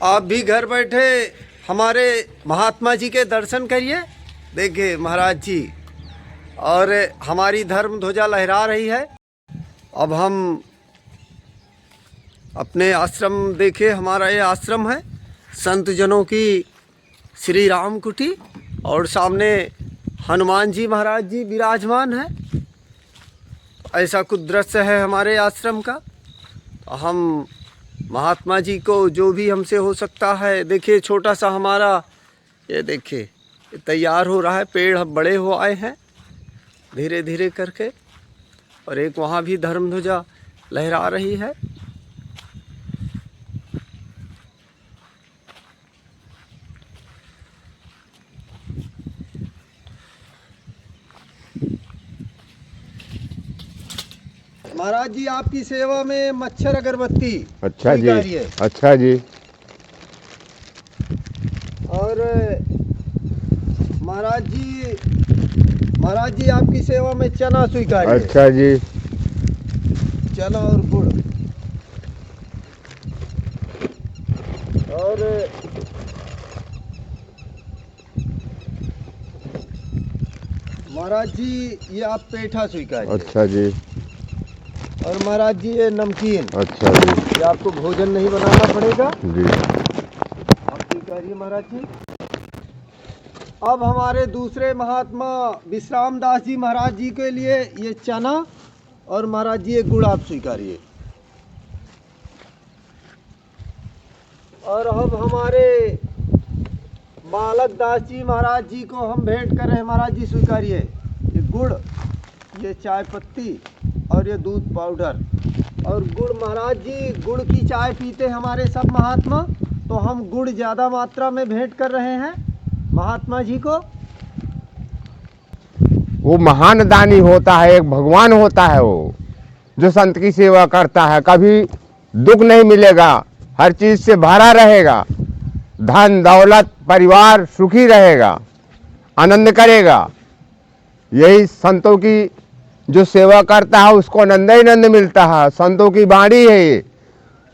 आप भी घर बैठे हमारे महात्मा जी के दर्शन करिए। देखिए महाराज जी, और हमारी धर्म ध्वजा लहरा रही है। अब हम अपने आश्रम देखे, हमारा ये आश्रम है संत जनों की श्री राम कुटी, और सामने हनुमान जी महाराज जी विराजमान है। ऐसा कुछ दृश्य है हमारे आश्रम का। तो हम महात्मा जी को जो भी हमसे हो सकता है, देखिए छोटा सा हमारा ये देखिए ये तैयार हो रहा है, पेड़ अब बड़े हो आए हैं धीरे धीरे करके, और एक वहाँ भी धर्म ध्वजा लहरा रही है। महाराज जी आपकी सेवा में मच्छर अगरबत्ती। अच्छा जी, अच्छा जी। और महाराज जी आपकी सेवा में चना स्वीकार। अच्छा जी। चना और गुड़। और महाराज जी ये आप पेठा स्वीकार। अच्छा जी। और महाराज जी ये नमकीन। अच्छा जी। ये आपको भोजन नहीं बनाना पड़ेगा जी। आप स्वीकारिए महाराज जी। अब हमारे दूसरे महात्मा विश्राम दास जी महाराज जी के लिए ये चना, और महाराज जी ये गुड़ आप स्वीकारिए। और अब हमारे बालक दास जी महाराज जी को हम भेंट कर रहे हैं। महाराज जी स्वीकारिए ये गुड़, ये चाय पत्ती और ये दूध पाउडर। और गुड़ महाराज जी, गुड़ की चाय पीते हैं हमारे सब महात्मा, तो हम गुड़ ज़्यादा मात्रा में भेंट कर रहे हैं महात्मा जी को। वो महान दानी होता है, एक भगवान होता है वो, जो संत की सेवा करता है। कभी दुख नहीं मिलेगा, हर चीज से भरा रहेगा, धन दौलत परिवार सुखी रहेगा, आनंद करेगा। यही संतों की जो सेवा करता है उसको आनंद ही आनंद मिलता है। संतों की वाणी है ये,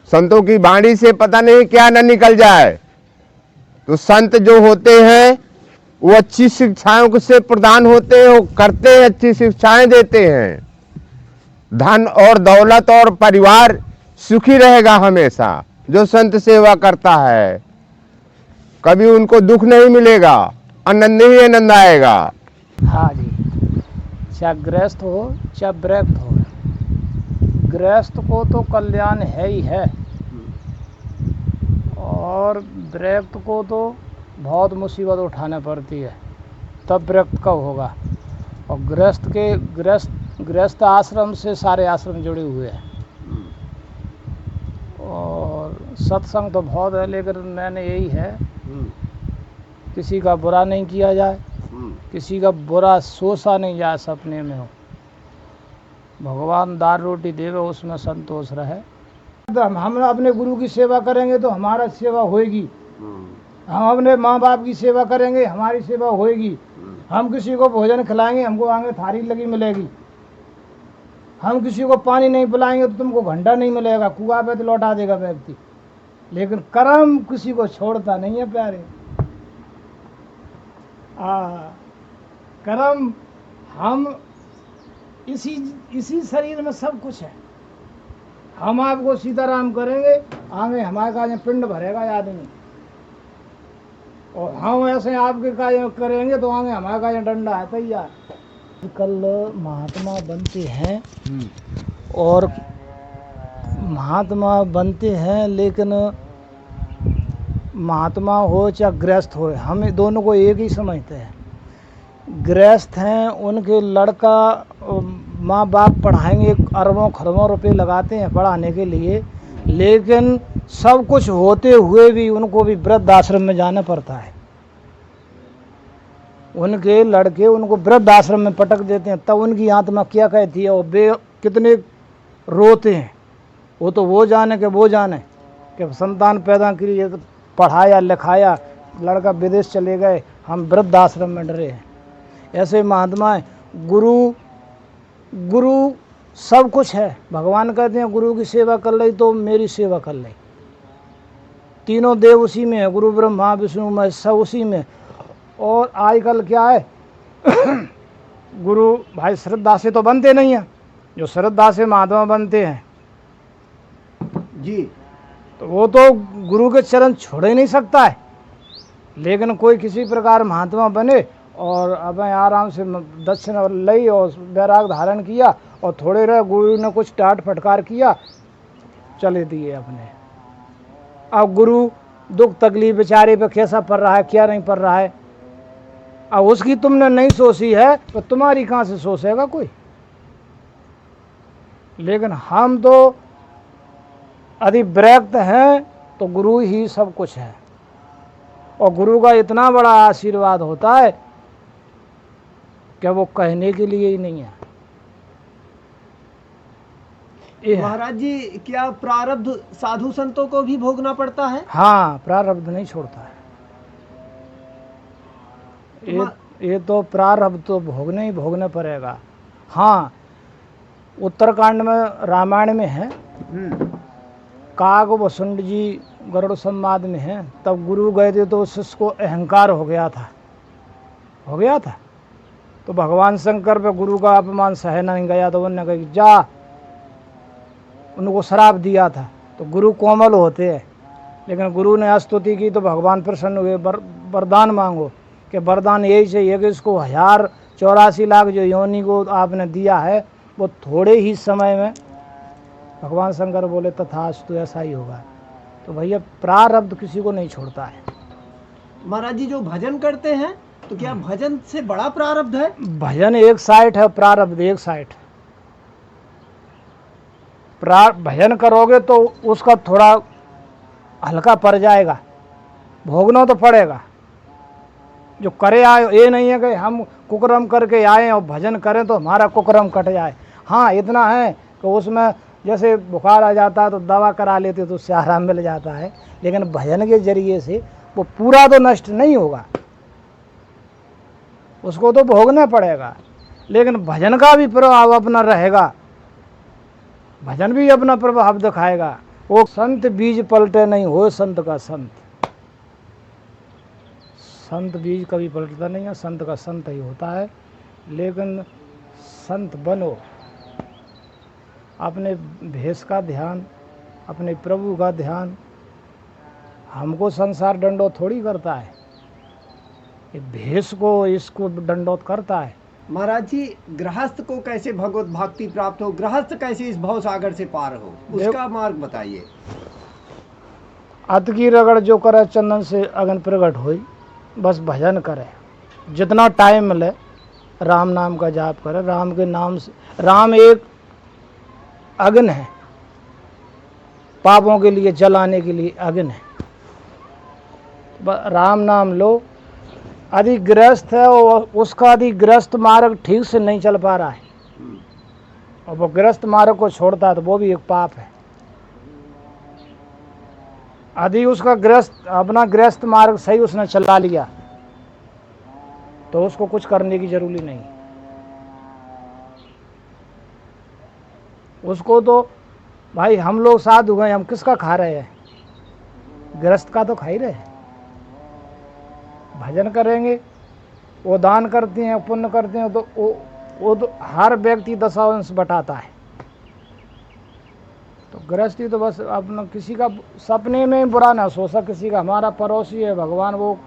संतों की वाणी से पता नहीं क्या न निकल जाए। तो संत जो होते हैं वो अच्छी शिक्षाओं को से प्रदान होते हैं, वो करते हैं, अच्छी शिक्षाएं देते हैं। धन और दौलत और परिवार सुखी रहेगा हमेशा। जो संत सेवा करता है कभी उनको दुख नहीं मिलेगा, आनंद ही आनंद आएगा। हाँ जी, चाहे गृहस्थ हो चाहे ब्रह्म हो, गृहस्थ को तो कल्याण है ही है, और ब्रह्म को तो बहुत मुसीबत उठाना पड़ती है, तब ब्रह्म कब होगा। और गृहस्थ आश्रम से सारे आश्रम जुड़े हुए हैं। और सत्संग तो बहुत है, लेकिन मैंने यही है किसी का बुरा नहीं किया जाए, किसी का बुरा सोचा नहीं जाए, सपने में हो। भगवान दाल रोटी देवे उसमें संतोष रहे। हम अपने गुरु की सेवा करेंगे तो हमारा सेवा होएगी, हम अपने माँ बाप की सेवा करेंगे हमारी सेवा होएगी। हम किसी को भोजन खिलाएंगे हमको आगे थाली लगी मिलेगी। हम किसी को पानी नहीं पिलाएंगे तो तुमको घंटा नहीं मिलेगा, कुआं पे तो लौटा देगा व्यक्ति। लेकिन कर्म किसी को छोड़ता नहीं है प्यारे। कर्म हम इसी शरीर में सब कुछ है। हम आपको सीताराम करेंगे, आगे हमारे का पिंड भरेगा आदमी, और हम ऐसे आपके कार्य करेंगे तो आगे हमारे का डंडा है तैयार। कल महात्मा बनते हैं और महात्मा बनते हैं, लेकिन महात्मा हो चाहे गृहस्थ हो, हम दोनों को एक ही समझते हैं। गृहस्थ हैं, उनके लड़का माँ बाप पढ़ाएंगे, अरबों खरबों रुपए लगाते हैं पढ़ाने के लिए, लेकिन सब कुछ होते हुए भी उनको भी वृद्ध आश्रम में जाना पड़ता है। उनके लड़के उनको वृद्ध आश्रम में पटक देते हैं, तब उनकी आत्मा क्या कहती है और वे कितने रोते हैं। वो जाने कि संतान पैदा करी, तो पढ़ाया लिखाया, लड़का विदेश चले गए, हम वृद्ध आश्रम में डरे हैं। ऐसे महात्मा गुरु सब कुछ है। भगवान कहते हैं गुरु की सेवा कर ली तो मेरी सेवा कर ली। तीनों देव उसी में है, गुरु ब्रह्मा विष्णु महेश सब उसी में। और आजकल क्या है गुरु भाई श्रद्धा से तो बनते नहीं हैं, जो श्रद्धा से महात्मा बनते हैं जी। तो वो तो गुरु के चरण छोड़ ही नहीं सकता है। लेकिन कोई किसी प्रकार महात्मा बने और अब आराम से दक्षिण लई और वैराग धारण किया और थोड़े रहे गुरु ने कुछ डांट फटकार किया, चले दिए अपने। अब गुरु दुख तकलीफ बेचारे पे कैसा पड़ रहा है क्या नहीं पड़ रहा है, अब उसकी तुमने नहीं सोची है तो तुम्हारी कहाँ से सोचेगा कोई। लेकिन हम तो यदि विरक्त हैं तो गुरु ही सब कुछ है, और गुरु का इतना बड़ा आशीर्वाद होता है कि वो कहने के लिए ही नहीं है। महाराज जी, क्या प्रारब्ध साधु संतों को भी भोगना पड़ता है? हाँ, प्रारब्ध नहीं छोड़ता है। ये तो प्रारब्ध तो भोगने ही भोगने पड़ेगा। हाँ, उत्तरकांड में रामायण में है, काग वसुंड जी गरुड़ संवाद में है, तब गुरु गए थे तो उसको अहंकार हो गया था। तो भगवान शंकर पे गुरु का अपमान सह नहीं गया तो उन्होंने कहा कि जा, उनको श्राप दिया था। तो गुरु कोमल होते हैं, लेकिन गुरु ने स्तुति की तो भगवान प्रसन्न हुए, वरदान मांगो कि वरदान यही चाहिए कि इसको 1084 लाख जो योनि को आपने दिया है वो थोड़े ही समय में। भगवान शंकर बोले तथास्तु, ऐसा ही होगा। तो भैया प्रारब्ध किसी को नहीं छोड़ता है। महाराज जी, जो भजन करते हैं तो क्या भजन से बड़ा प्रारब्ध है? भजन एक साइड है, प्रारब्ध एक साइड है। भजन करोगे तो उसका थोड़ा हल्का पड़ जाएगा, भोगना तो पड़ेगा। जो करे आए, ये नहीं है कि हम कुकर्म करके आए और भजन करें तो हमारा कुकर्म कट जाए। हाँ, इतना है कि उसमें जैसे बुखार आ जाता है तो दवा करा लेते तो उससे आराम मिल जाता है, लेकिन भजन के जरिए से वो पूरा तो नष्ट नहीं होगा, उसको तो भोगना पड़ेगा। लेकिन भजन का भी प्रभाव अपना रहेगा, भजन भी अपना प्रभाव दिखाएगा। वो संत बीज पलटे नहीं हो संत का संत, संत बीज कभी पलटता नहीं है, संत का संत ही होता है। लेकिन संत बनो, अपने भेष का ध्यान, अपने प्रभु का ध्यान। हमको संसार दंडोत थोड़ी करता है, ये भेष को इसको दंडोत करता है। महाराज जी, गृहस्थ को कैसे भगवत भक्ति प्राप्त हो, गृहस्थ कैसे इस भव सागर से पार हो, उसका मार्ग बताइए। अत की रगड़ जो करे चंदन से अगन प्रगट होई, बस भजन करे, जितना टाइम मिले राम नाम का जाप करे। राम के नाम से, राम एक अग्नि है, पापों के लिए जलाने के लिए अग्नि है। राम नाम लो। यदि गृहस्थ है और उसका यदि गृहस्थ मार्ग ठीक से नहीं चल पा रहा है और वो गृहस्थ मार्ग को छोड़ता है तो वो भी एक पाप है। यदि उसका गृहस्थ अपना गृहस्थ मार्ग सही उसने चला लिया तो उसको कुछ करने की जरूरी नहीं। उसको तो भाई हम लोग साधु हैं, हम किसका खा रहे हैं? गृहस्थ का तो खा ही रहे हैं। भजन करेंगे, वो दान करते हैं, पुण्य करते हैं, तो वो तो हर व्यक्ति 10 अंश बटाता है। तो गृहस्थी तो बस अपना किसी का सपने में बुरा ना सोचा, किसी का हमारा पड़ोसी है भगवान वो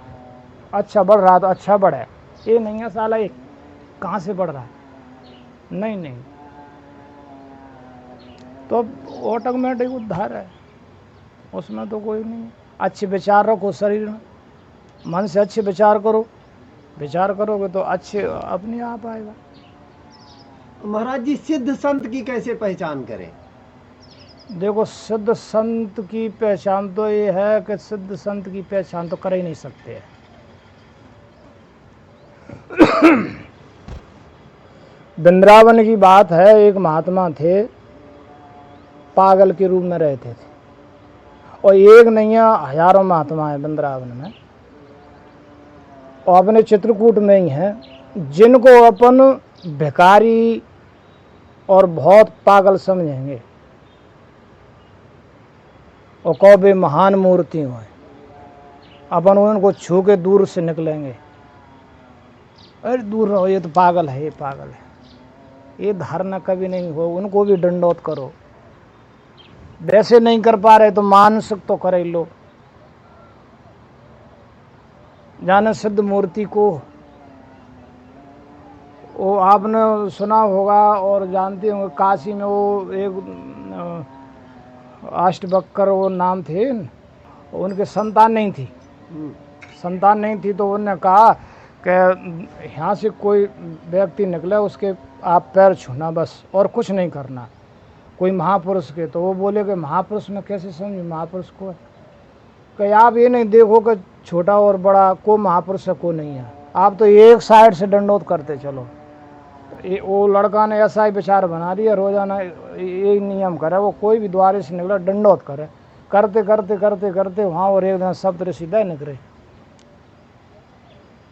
अच्छा बढ़ रहा तो अच्छा बढ़े, ये नहीं है साला ये कहाँ से बढ़ रहा है, नहीं। तो ऑटोमेटिक उद्धार है, उसमें तो कोई नहीं। अच्छे विचार रखो, शरीर में मन से अच्छे विचार करो, विचार करोगे तो अच्छे अपने आप आएगा। महाराज जी, सिद्ध संत की कैसे पहचान करें? देखो, सिद्ध संत की पहचान तो ये है कि सिद्ध संत की पहचान तो कर ही नहीं सकते। वृंदावन की बात है, एक महात्मा थे, पागल के रूप में रहते थे, और एक नहीं है हजारों महात्मा है वृंदावन में, और अपने चित्रकूट में ही हैं जिनको अपन भिखारी और बहुत पागल समझेंगे और कहो वे महान मूर्ति हुए। अपन उनको छू के दूर से निकलेंगे, अरे दूर रहो, ये तो पागल है, ये पागल है। ये धारणा कभी नहीं हो। उनको भी दंडोत करो। वैसे नहीं कर पा रहे तो मानसिक तो कर ही लो। जाने सिद्ध मूर्ति को वो आपने सुना होगा और जानते होंगे, काशी में वो एक अष्टवक्र वो नाम थे, उनके संतान नहीं थी। संतान नहीं थी तो उन्होंने कहा कि यहाँ से कोई व्यक्ति निकले उसके आप पैर छूना बस, और कुछ नहीं करना, कोई महापुरुष के। तो वो बोले कि महापुरुष में कैसे समझे महापुरुष को? कि आप ये नहीं देखो कि छोटा और बड़ा को महापुरुष है को नहीं है, आप तो एक साइड से दंडोत करते चलो। वो लड़का ने ऐसा ही विचार बना दिया, रोजाना यही नियम करे, वो कोई भी द्वारे से निकला दंडोत करे। करते करते करते करते वहाँ और एक दिन सप्तऋषि दे निकले।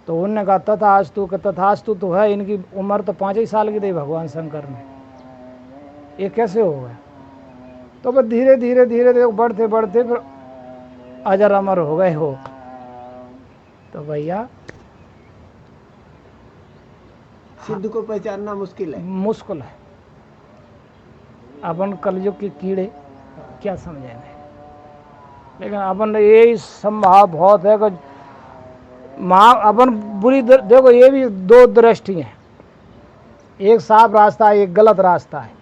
तो उनने कहा तथास्तु, कि तथास्तु तो है, इनकी उम्र तो 5 ही साल की थी भगवान शंकर ने, ये कैसे हो गया? तो बस धीरे धीरे धीरे धीरे बढ़ते बढ़ते फिर अजर अमर हो गए हो। तो भैया सिद्ध को पहचानना मुश्किल है। मुश्किल है। अपन कलयुग के कीड़े क्या समझेंगे, लेकिन अपन यही संभाव बहुत है कि अपन बुरी देखो, ये भी 2 दृष्टि हैं, एक साफ रास्ता है, एक गलत रास्ता है।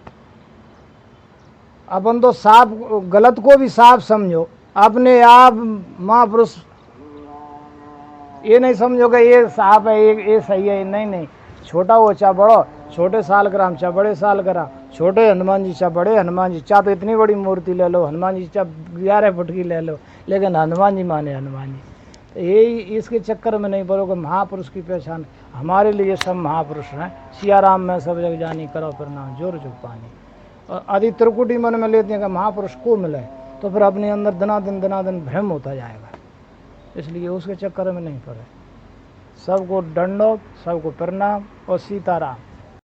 अपन तो साफ गलत को भी साफ समझो, अपने आप महापुरुष ये नहीं समझो कि ये साफ है ये सही है, नहीं नहीं। छोटा हो चाहे बड़ो, छोटे साल कराम चाहे बड़े साल करा, छोटे हनुमान जी चाहे बड़े हनुमान जी, चाहे तो इतनी बड़ी मूर्ति ले लो हनुमान जी, चाहे 11 फुट की ले लो, लेकिन हनुमान जी माने हनुमान जी। तो यही इसके चक्कर में नहीं पड़ो कि महापुरुष की पहचान। हमारे लिए सब महापुरुष हैं। सियाराम में सब जग जानी, करो प्रणाम जोर जुग पानी। और आदि त्रिकुटी मन में लेते हैं कि महापुरुष को मिले, तो फिर अपने अंदर दिनादिन भ्रम होता जाएगा। इसलिए उसके चक्कर में नहीं पड़े। सबको दंडोत, सबको प्रणाम और सीताराम।